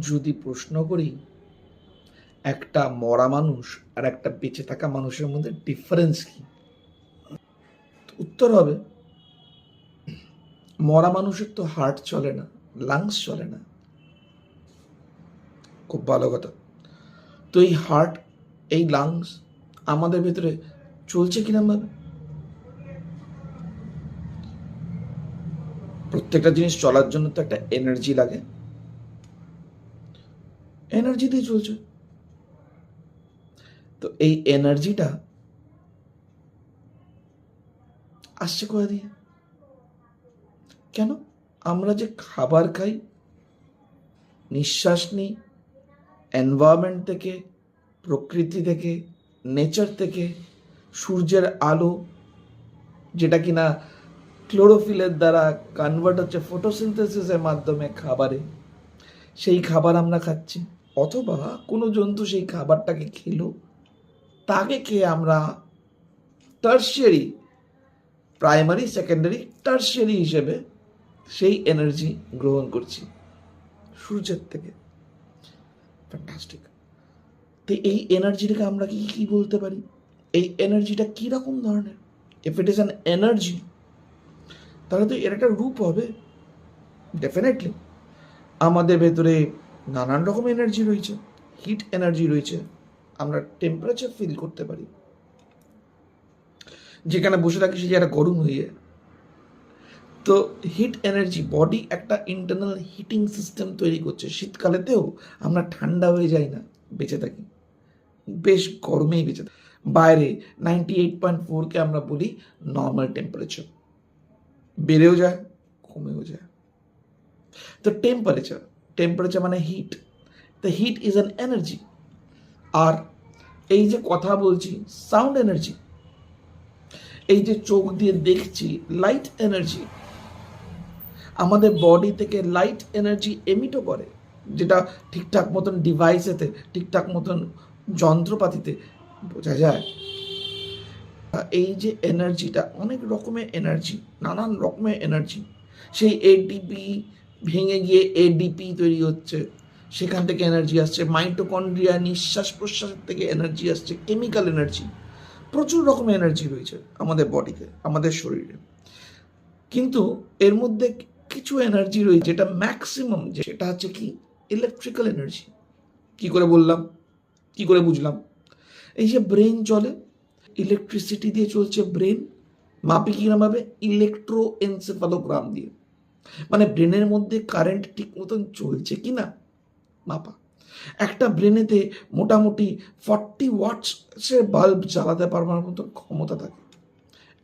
যদি প্রশ্ন করি একটা মরা মানুষ আর একটা বেঁচে থাকা মানুষের মধ্যে ডিফারেন্স কি, উত্তর হবে মরা মানুষের তো হার্ট চলে না, লাংস চলে না। খুব ভালো কথা। তো এই হার্ট, এই লাংস আমাদের ভেতরে চলছে কিরম ভাবে? প্রত্যেকটা জিনিস চলার জন্য তো একটা এনার্জি লাগে, এনার্জি দিয়ে চলছে। তো এই এনার্জিটা আসছে কোথা দিয়ে? কেন? আমরা যে খাবার খাই, নিঃশ্বাস নিই, এনভায়রনমেন্ট থেকে, প্রকৃতি থেকে, নেচার থেকে, সূর্যের আলো, যেটা কিনা ক্লোরোফিলের দ্বারা কনভার্ট হচ্ছে ফটোসিনথেসিসের মাধ্যমে খাবারে, সেই খাবার আমরা খাচ্ছি। অথবা কোনো জন্তু সেই খাবারটাকে খেলো, তাকে খেয়ে আমরা টার্সিয়ারি, প্রাইমারি, সেকেন্ডারি, টার্সিয়ারি হিসেবে সেই এনার্জি গ্রহণ করছি সূর্যের থেকে। ফ্যান্টাস্টিক। তো এই এনার্জিটাকে আমরা কি বলতে পারি? এই এনার্জিটা কি রকম ধরনের? If it is an energy, তাহলে তো এর একটা রূপ হবে। ডেফিনেটলি আমাদের ভেতরে নানান রকম এনার্জি রয়েছে। হিট এনার্জি রয়েছে, আমরা টেম্পারেচার ফিল করতে পারি। যেখানে বসে থাকি সে জায়গাটা গরম হয়ে যায়। তো হিট এনার্জি, বডি একটা ইন্টারনাল হিটিং সিস্টেম তৈরি করছে। শীতকালেতেও আমরা ঠান্ডা হয়ে যাই না, বেঁচে থাকি, বেশ গরমেই বেঁচে থাকি। বাইরে 98.4-কে আমরা বলি নর্মাল টেম্পারেচার, বেড়েও যায়, কমেও যায়। তো টেম্পারেচার মানে heat. The heat is an energy. আর এই যে কথা বলছি, সাউন্ড এনার্জি। এই যে চোখ দিয়ে দেখছি, লাইট এনার্জি। আমাদের বডি থেকে লাইট এনার্জি এমিটও করে, যেটা ঠিকঠাক মতন ডিভাইসেতে, ঠিকঠাক মতন যন্ত্রপাতিতে বোঝা যায়। এই যে এনার্জিটা, অনেক রকমের এনার্জি, নানান রকমের এনার্জি। সেই এটিপি ভেঙে গিয়ে এডিপি তৈরি হচ্ছে, সেখান থেকে এনার্জি আসছে। মাইটোকন্ড্রিয়া, নিঃশ্বাস প্রশ্বাসের থেকে এনার্জি আসছে, কেমিক্যাল এনার্জি। প্রচুর রকমের এনার্জি রয়েছে আমাদের বডিতে, আমাদের শরীরে। কিন্তু এর মধ্যে কিছু এনার্জি রয়েছে যেটা ম্যাক্সিমাম, যেটা হচ্ছে কি ইলেকট্রিক্যাল এনার্জি। কি করে বললাম, কি করে বুঝলাম? এই যে ব্রেন চলে, ইলেকট্রিসিটি দিয়ে চলছে ব্রেন। মাপি কিরম ভাবে? ইলেকট্রোএনসেফালোগ্রাম দিয়ে। মানে ব্রেনের মধ্যে কারেন্ট ঠিক মতন চলছে কি না মাপা। একটা ব্রেনেতে মোটামুটি 40 ওয়াটসের বাল্ব জ্বালাতে পারবার মতন ক্ষমতা থাকে,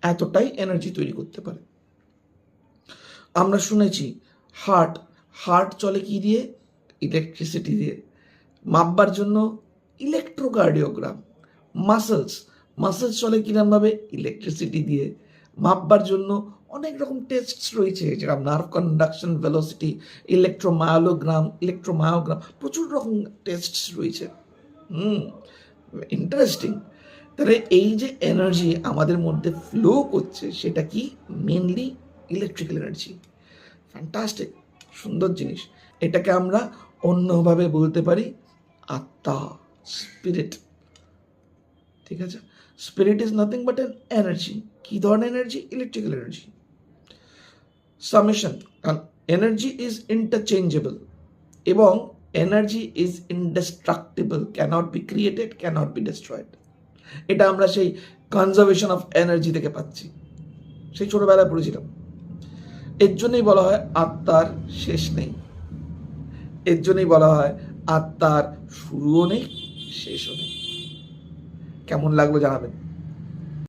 এতটাই এনার্জি তৈরি করতে পারে। আমরা শুনেছি হার্ট চলে কি দিয়ে? ইলেকট্রিসিটি দিয়ে। মাপবার জন্য ইলেকট্রোকার্ডিওগ্রাম। মাসেলস চলে কিরমভাবে? ইলেকট্রিসিটি দিয়ে। মাপবার জন্য অনেক রকম টেস্ট রয়েছে, যেরকম নার্ভ কন্ডাকশন, ভেলোসিটি, ইলেকট্রোমায়োগ্রাম, প্রচুর রকম টেস্ট রয়েছে। ইন্টারেস্টিং। তাহলে এই যে এনার্জি আমাদের মধ্যে ফ্লো করছে, সেটা কি? Mainly electrical energy. ফ্যান্টাস্টিক, সুন্দর জিনিস। এটাকে আমরা অন্যভাবে বলতে পারি আত্মা, স্পিরিট। ঠিক আছে? Spirit is nothing but an energy. কি ধরনের energy? Electrical energy. Summation, energy is interchangeable এবং energy is indestructible, cannot be created, cannot be destroyed. এটা আমরা সেই কনজারভেশন অফ এনার্জি থেকে পাচ্ছি, সেই ছোটবেলায় পড়েছিলাম। এর জন্যই বলা হয় আত্মার শেষ নেই। এর জন্যই বলা হয় আত্মার শুরুও নেই, শেষও নেই। কেমন লাগলো জানাবেন।